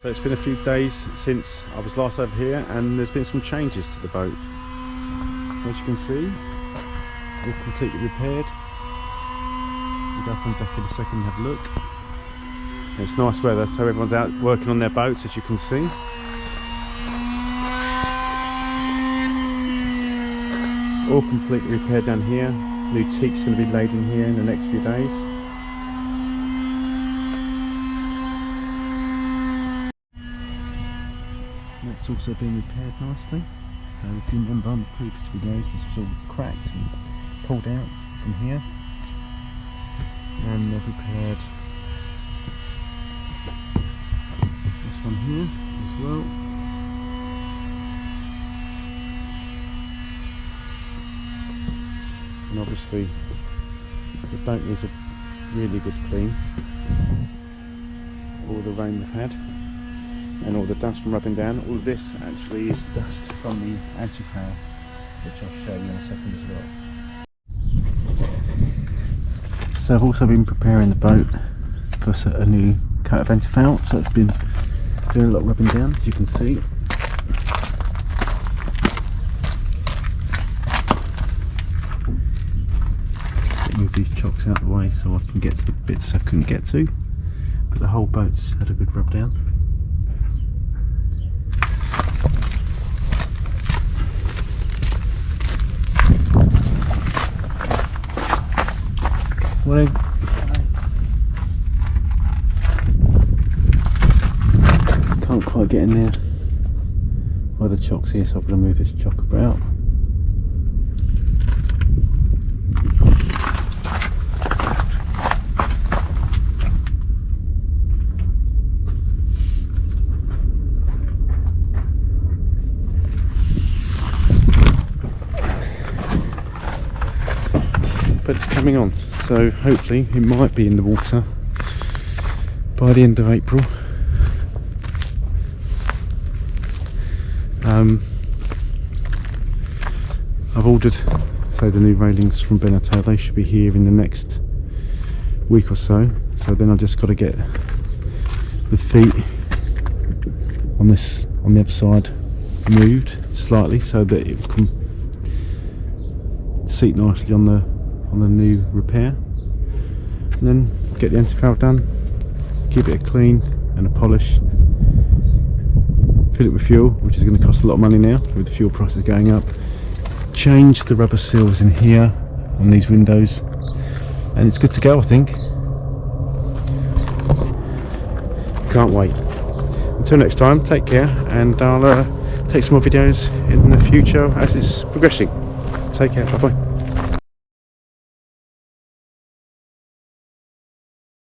So it's been a few days since I was last over here, and there's been some changes to the boat. So as you can see, all completely repaired. We'll go up on deck in a second and have a look. And it's nice weather, so everyone's out working on their boats, as you can see. All completely repaired down here. New teak's going to be laid in here in the next few days. That's also been repaired nicely. So if you remember on the previous videos, this was all cracked and pulled out from here. And they've repaired this one here as well. And obviously the boat needs a really good clean. All the rain we've had and all the dust from rubbing down. All of this actually is dust from the anti-foul, which I'll show you in a second as well. So I've also been preparing the boat for a new coat of anti-foul, so it's been doing a lot of rubbing down, as you can see. Move these chocks out of the way so I can get to the bits I couldn't get to, but the whole boat's had a good rub down. Morning. Can't quite get in there by the chocks here, so I'm going to move this chock about. But it's coming on, so hopefully it might be in the water by the end of April. I've ordered the new railings from Beneteau. They should be here in the next week or so. So then I've just got to get the feet on the other side moved slightly so that it can seat nicely on the new repair, and then get the anti-foul done, give it a clean and a polish, fill it with fuel, which is going to cost a lot of money now with the fuel prices going up, change the rubber seals in here on these windows, and it's good to go, I think. Can't wait. Until next time, take care, and I'll take some more videos in the future as it's progressing. Take care, bye bye.